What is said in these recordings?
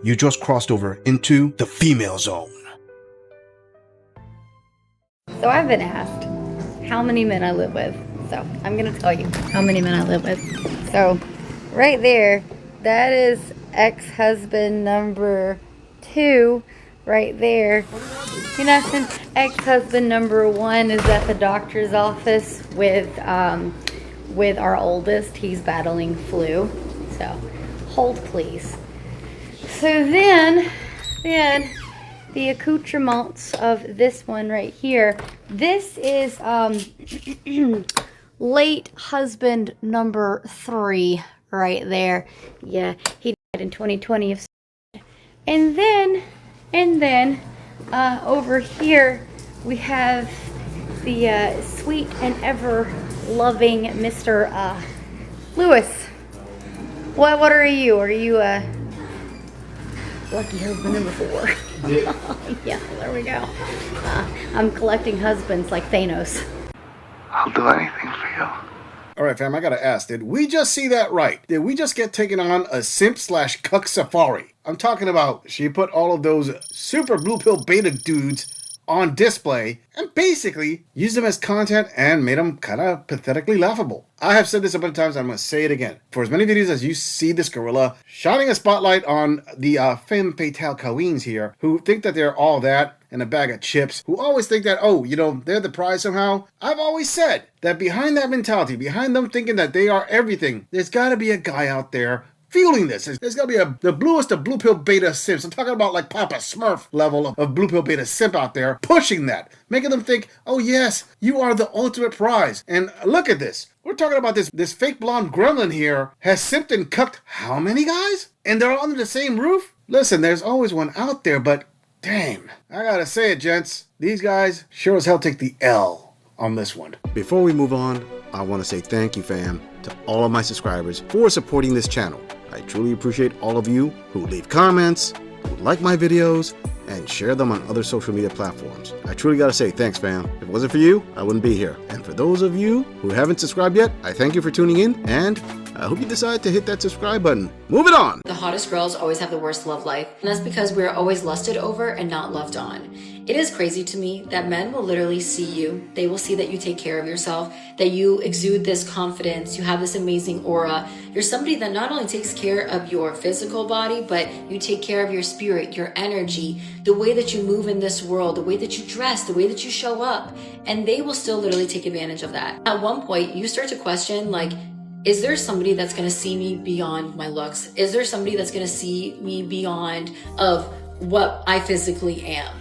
You just crossed over into the female zone. So I've been asked how many men I live with. So I'm gonna tell you how many men I live with. So right there, that is ex-husband number 2 right there. You know, since ex-husband number 1 is at the doctor's office with our oldest. He's battling flu. So hold please. So then the accoutrements of this one right here. This is late husband number 3 right there. Yeah, he died in 2020 of. And then over here we have the sweet and ever loving Mr. Lewis. What are you? Are you lucky husband number 4? Yeah, there we go. I'm collecting husbands like Thanos. I'll do anything for you. All right, fam, I gotta ask, did we just see that right? Did we just get taken on a simp/cuck safari? I'm talking about she put all of those super blue pill beta dudes on display and basically used them as content and made them kind of pathetically laughable. I have said this a bunch of times, I'm going to say it again. For as many videos as you see this gorilla shining a spotlight on the femme fatale queens here, who think that they're all that and a bag of chips, who always think that, oh, you know, they're the prize somehow. I've always said that behind that mentality, behind them thinking that they are everything, there's got to be a guy out there fueling this. There's got to be the bluest of blue pill beta simps. I'm talking about like Papa Smurf level of blue pill beta simp out there pushing that, making them think, oh yes, you are the ultimate prize. And look at this. We're talking about this fake blonde gremlin here has simped and cucked how many guys? And they're all under the same roof? Listen, there's always one out there, but damn, I gotta say it, gents. These guys sure as hell take the L on this one. Before we move on, I want to say thank you, fam, to all of my subscribers for supporting this channel. I truly appreciate all of you who leave comments, who like my videos, and share them on other social media platforms. I truly gotta say thanks, fam. If it wasn't for you, I wouldn't be here. And for those of you who haven't subscribed yet, I thank you for tuning in, and I hope you decide to hit that subscribe button. Moving on! The hottest girls always have the worst love life, and that's because we're always lusted over and not loved on. It is crazy to me that men will literally see you. They will see that you take care of yourself, that you exude this confidence, you have this amazing aura. You're somebody that not only takes care of your physical body, but you take care of your spirit, your energy, the way that you move in this world, the way that you dress, the way that you show up. And they will still literally take advantage of that. At one point, you start to question, like, is there somebody that's going to see me beyond my looks? Is there somebody that's going to see me beyond of what I physically am?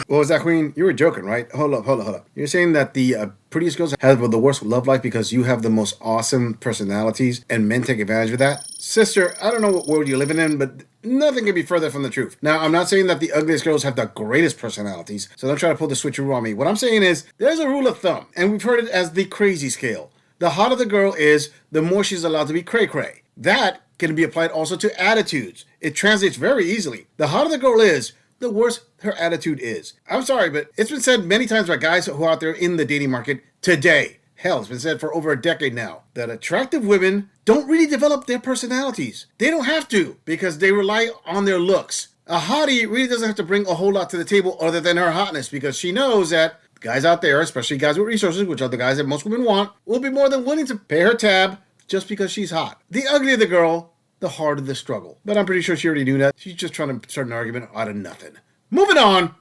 What was that, Queen? You were joking, right? Hold up. You're saying that the prettiest girls have the worst love life because you have the most awesome personalities and men take advantage of that? Sister, I don't know what world you're living in, but nothing can be further from the truth. Now, I'm not saying that the ugliest girls have the greatest personalities, so don't try to pull the switcheroo on me. What I'm saying is, there's a rule of thumb, and we've heard it as the crazy scale. The hotter the girl is, the more she's allowed to be cray-cray. That can be applied also to attitudes. It translates very easily. The hotter the girl is, the worse her attitude is. I'm sorry, but it's been said many times by guys who are out there in the dating market today. Hell, it's been said for over a decade now that attractive women don't really develop their personalities. They don't have to because they rely on their looks. A hottie really doesn't have to bring a whole lot to the table other than her hotness because she knows that guys out there, especially guys with resources, which are the guys that most women want, will be more than willing to pay her tab just because she's hot. The uglier the girl, the harder the struggle. But I'm pretty sure she already knew that. She's just trying to start an argument out of nothing. Moving on.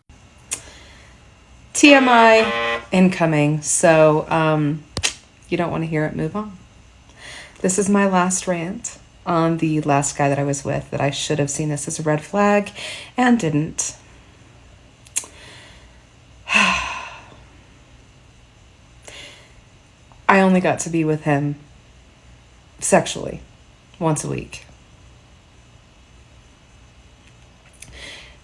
TMI incoming. So, you don't want to hear it, move on. This is my last rant on the last guy that I was with that I should have seen this as a red flag and didn't. I only got to be with him sexually once a week.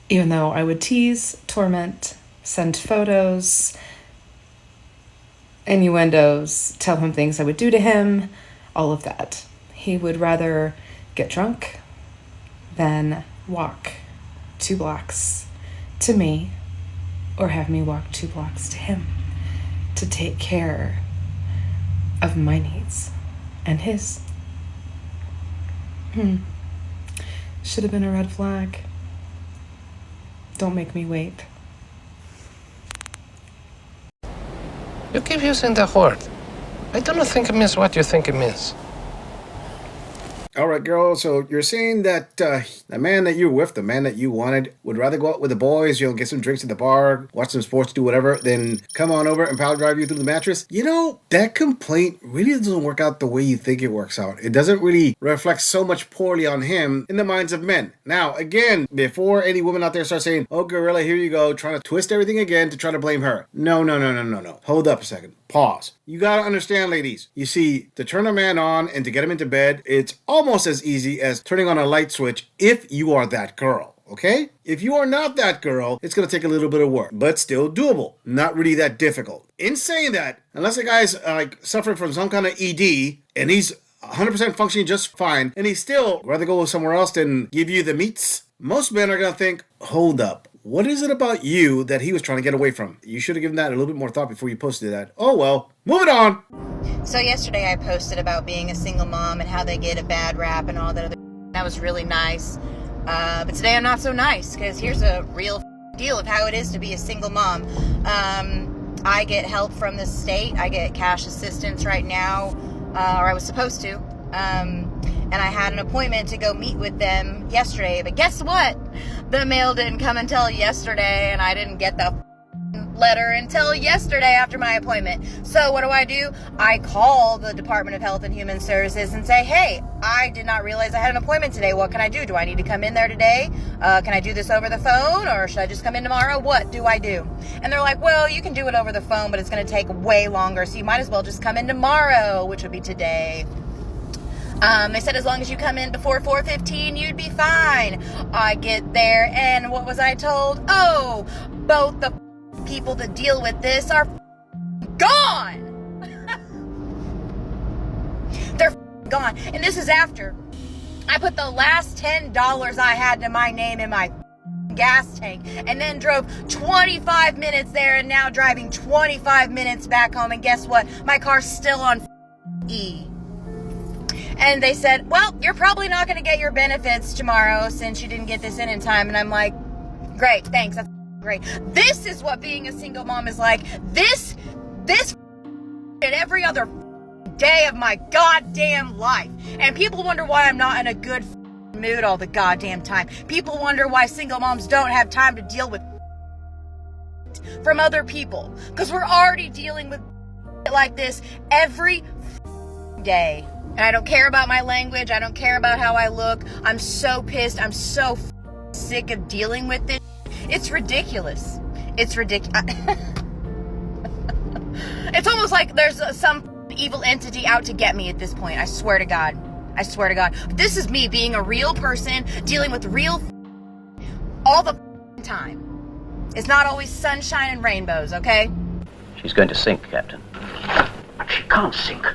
Even though I would tease, torment, send photos, innuendos, tell him things I would do to him, all of that. He would rather get drunk than walk 2 blocks to me or have me walk 2 blocks to him to take care of my needs and his. Should have been a red flag. Don't make me wait. You keep using the word. I don't think it means what you think it means. All right, girl. So you're saying that the man that you're with, the man that you wanted, would rather go out with the boys, get some drinks at the bar, watch some sports, do whatever, than come on over and power drive you through the mattress? That complaint really doesn't work out the way you think it works out. It doesn't really reflect so much poorly on him in the minds of men. Now, again, before any woman out there starts saying, "Oh, gorilla, here you go," trying to twist everything again to try to blame her. No. Hold up a second. Pause. You gotta understand, ladies. You see, to turn a man on and to get him into bed, it's almost as easy as turning on a light switch if you are that girl, okay? If you are not that girl, it's gonna take a little bit of work, but still doable. Not really that difficult. In saying that, unless a guy's suffering from some kind of ED and he's 100% functioning just fine, and he still rather go somewhere else than give you the meats, most men are gonna think, hold up. What is it about you that he was trying to get away from? You should have given that a little bit more thought before you posted that. Oh well, moving on. So yesterday I posted about being a single mom and how they get a bad rap and all that other. That was really nice. But today I'm not so nice because here's a real deal of how it is to be a single mom. I get help from the state. I get cash assistance right now, or I was supposed to. And I had an appointment to go meet with them yesterday. But guess what? The mail didn't come until yesterday, and I didn't get the letter until yesterday after my appointment. So what do? I call the Department of Health and Human Services and say, hey, I did not realize I had an appointment today. What can I do? Do I need to come in there today? Can I do this over the phone, or should I just come in tomorrow? What do I do? And they're like, well, you can do it over the phone, but it's going to take way longer, so you might as well just come in tomorrow, which would be today. They said as long as you come in before 4:15, you'd be fine. I get there, and what was I told? Oh, both the people that deal with this are gone. They're gone. And this is after I put the last $10 I had to my name in my gas tank, and then drove 25 minutes there, and now driving 25 minutes back home. And guess what? My car's still on E. And they said, well, you're probably not going to get your benefits tomorrow since you didn't get this in time. And I'm like, great, thanks. That's great. This is what being a single mom is like. This and every other day of my goddamn life. And people wonder why I'm not in a good mood all the goddamn time. People wonder why single moms don't have time to deal with from other people. Because we're already dealing with like this every day. And I don't care about my language. I don't care about how I look. I'm so pissed. I'm so sick of dealing with it. It's ridiculous. It's ridiculous. It's almost like there's some evil entity out to get me at this point. I swear to God. I swear to God. But this is me being a real person, dealing with real all the time. It's not always sunshine and rainbows, okay? She's going to sink, Captain. But she can't sink.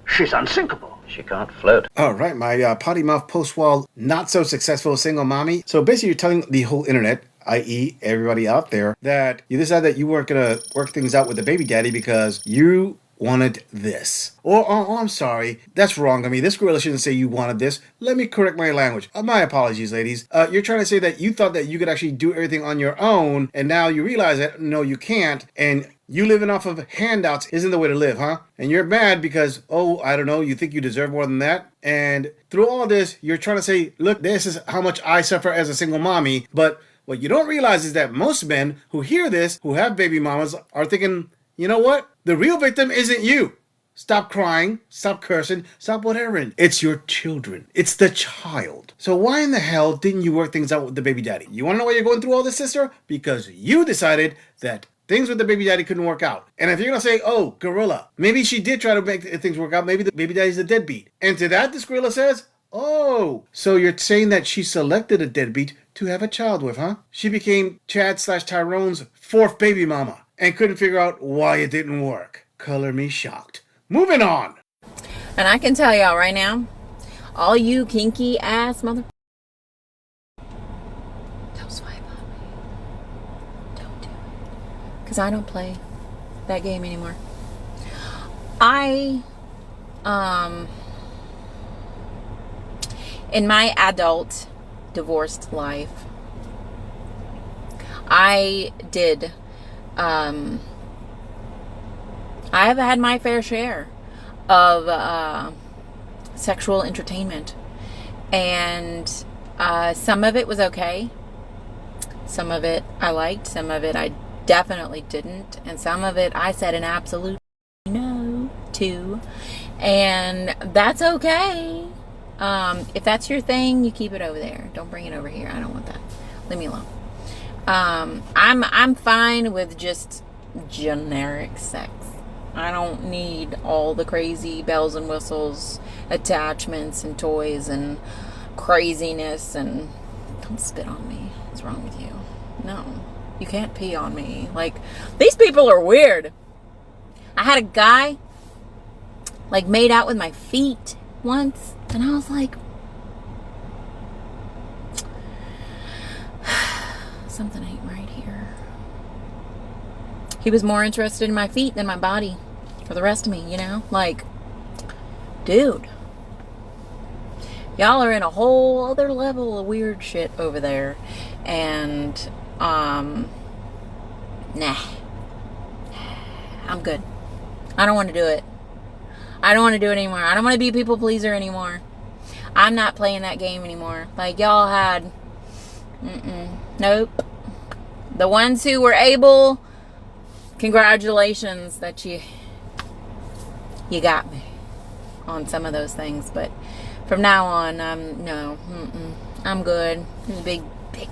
She's unsinkable. She can't float. All right, my potty mouth post-wall, not so successful single mommy. So basically, you're telling the whole internet, i.e., everybody out there, that you decided that you weren't gonna work things out with the baby daddy because you wanted this. Or, oh, I'm sorry, that's wrong of me. This gorilla shouldn't say you wanted this. Let me correct my language. My apologies, ladies. You're trying to say that you thought that you could actually do everything on your own, and now you realize that, no, you can't, and you living off of handouts isn't the way to live, huh? And you're mad because, oh, I don't know, you think you deserve more than that? And through all this, you're trying to say, look, this is how much I suffer as a single mommy. But what you don't realize is that most men who hear this, who have baby mamas, are thinking, you know what? The real victim isn't you. Stop crying, stop cursing, stop whatever. It's your children. It's the child. So why in the hell didn't you work things out with the baby daddy? You want to know why you're going through all this, sister? Because you decided that things with the baby daddy couldn't work out. And if you're going to say, oh, gorilla, maybe she did try to make things work out. Maybe the baby daddy's a deadbeat. And to that, this gorilla says, oh, so you're saying that she selected a deadbeat to have a child with, huh? She became Chad/Tyrone's fourth baby mama and couldn't figure out why it didn't work. Color me shocked. Moving on. And I can tell y'all right now, all you kinky ass mother... Don't swipe on me. Don't do it. Because I don't play that game anymore. In my adult divorced life. I did. I have had my fair share of sexual entertainment. And some of it was okay. Some of it I liked. Some of it I definitely didn't. And some of it I said an absolute no to. And that's okay. If that's your thing, you keep it over there. Don't bring it over here. I don't want that. Leave me alone. I'm fine with just generic sex. I don't need all the crazy bells and whistles, attachments and toys and craziness. And don't spit on me. What's wrong with you? No, you can't pee on me. Like, these people are weird. I had a guy like made out with my feet once, and I was like, something ain't right here. He was more interested in my feet than my body for the rest of me, you know? Like, dude, y'all are in a whole other level of weird shit over there. And, nah. I'm good. I don't want to do it. I don't want to do it anymore. I don't want to be a people pleaser anymore. I'm not playing that game anymore. Like y'all had. Nope. The ones who were able, congratulations that you got me on some of those things. But from now on, no. I'm good. There's a big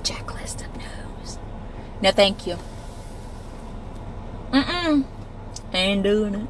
checklist of no's. No, thank you. Ain't doing it.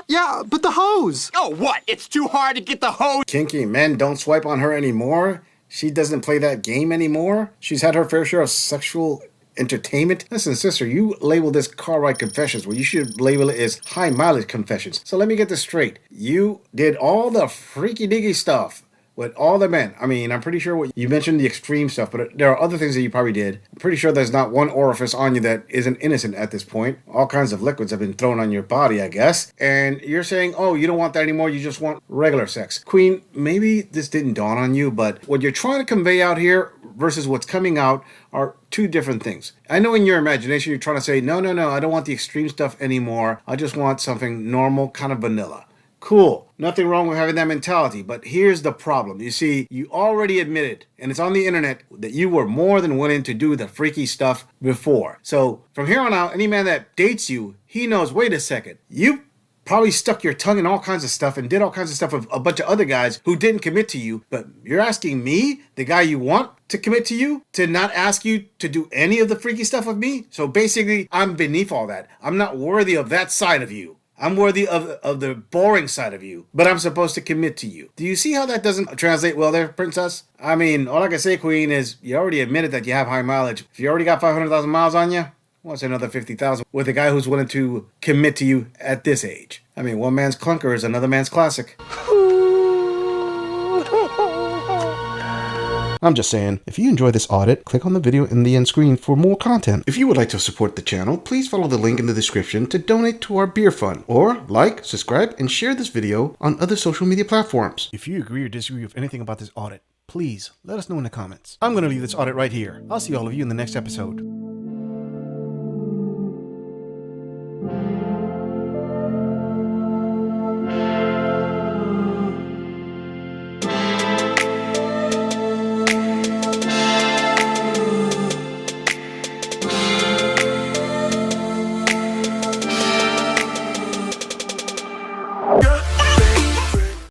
Yeah, but the hose. Oh, what? It's too hard to get the hose. Kinky men don't swipe on her anymore. She doesn't play that game anymore. She's had her fair share of sexual entertainment. Listen, sister, you label this car ride confessions. Well, you should label it as high mileage confessions. So let me get this straight. You did all the freaky diggy stuff with all the men. I mean, I'm pretty sure what you mentioned the extreme stuff, but there are other things that you probably did. I'm pretty sure there's not one orifice on you that isn't innocent at this point. All kinds of liquids have been thrown on your body, I guess. And you're saying, oh, you don't want that anymore. You just want regular sex. Queen, maybe this didn't dawn on you, but what you're trying to convey out here versus what's coming out are two different things. I know in your imagination you're trying to say, no, I don't want the extreme stuff anymore. I just want something normal, kind of vanilla. Cool. Nothing wrong with having that mentality, but here's the problem. You see, you already admitted, and it's on the internet, that you were more than willing to do the freaky stuff before. So from here on out, any man that dates you, he knows, wait a second, you probably stuck your tongue in all kinds of stuff and did all kinds of stuff with a bunch of other guys who didn't commit to you, but you're asking me, the guy you want to commit to you, to not ask you to do any of the freaky stuff with me? So basically, I'm beneath all that. I'm not worthy of that side of you. I'm worthy of the boring side of you, but I'm supposed to commit to you. Do you see how that doesn't translate well there, princess? I mean, all I can say, queen, is you already admitted that you have high mileage. If you already got 500,000 miles on you, what's another 50,000 with a guy who's willing to commit to you at this age? I mean, one man's clunker is another man's classic. I'm just saying, if you enjoy this audit, click on the video in the end screen for more content. If you would like to support the channel, please follow the link in the description to donate to our beer fund, or like, subscribe, and share this video on other social media platforms. If you agree or disagree with anything about this audit, please let us know in the comments. I'm going to leave this audit right here. I'll see all of you in the next episode.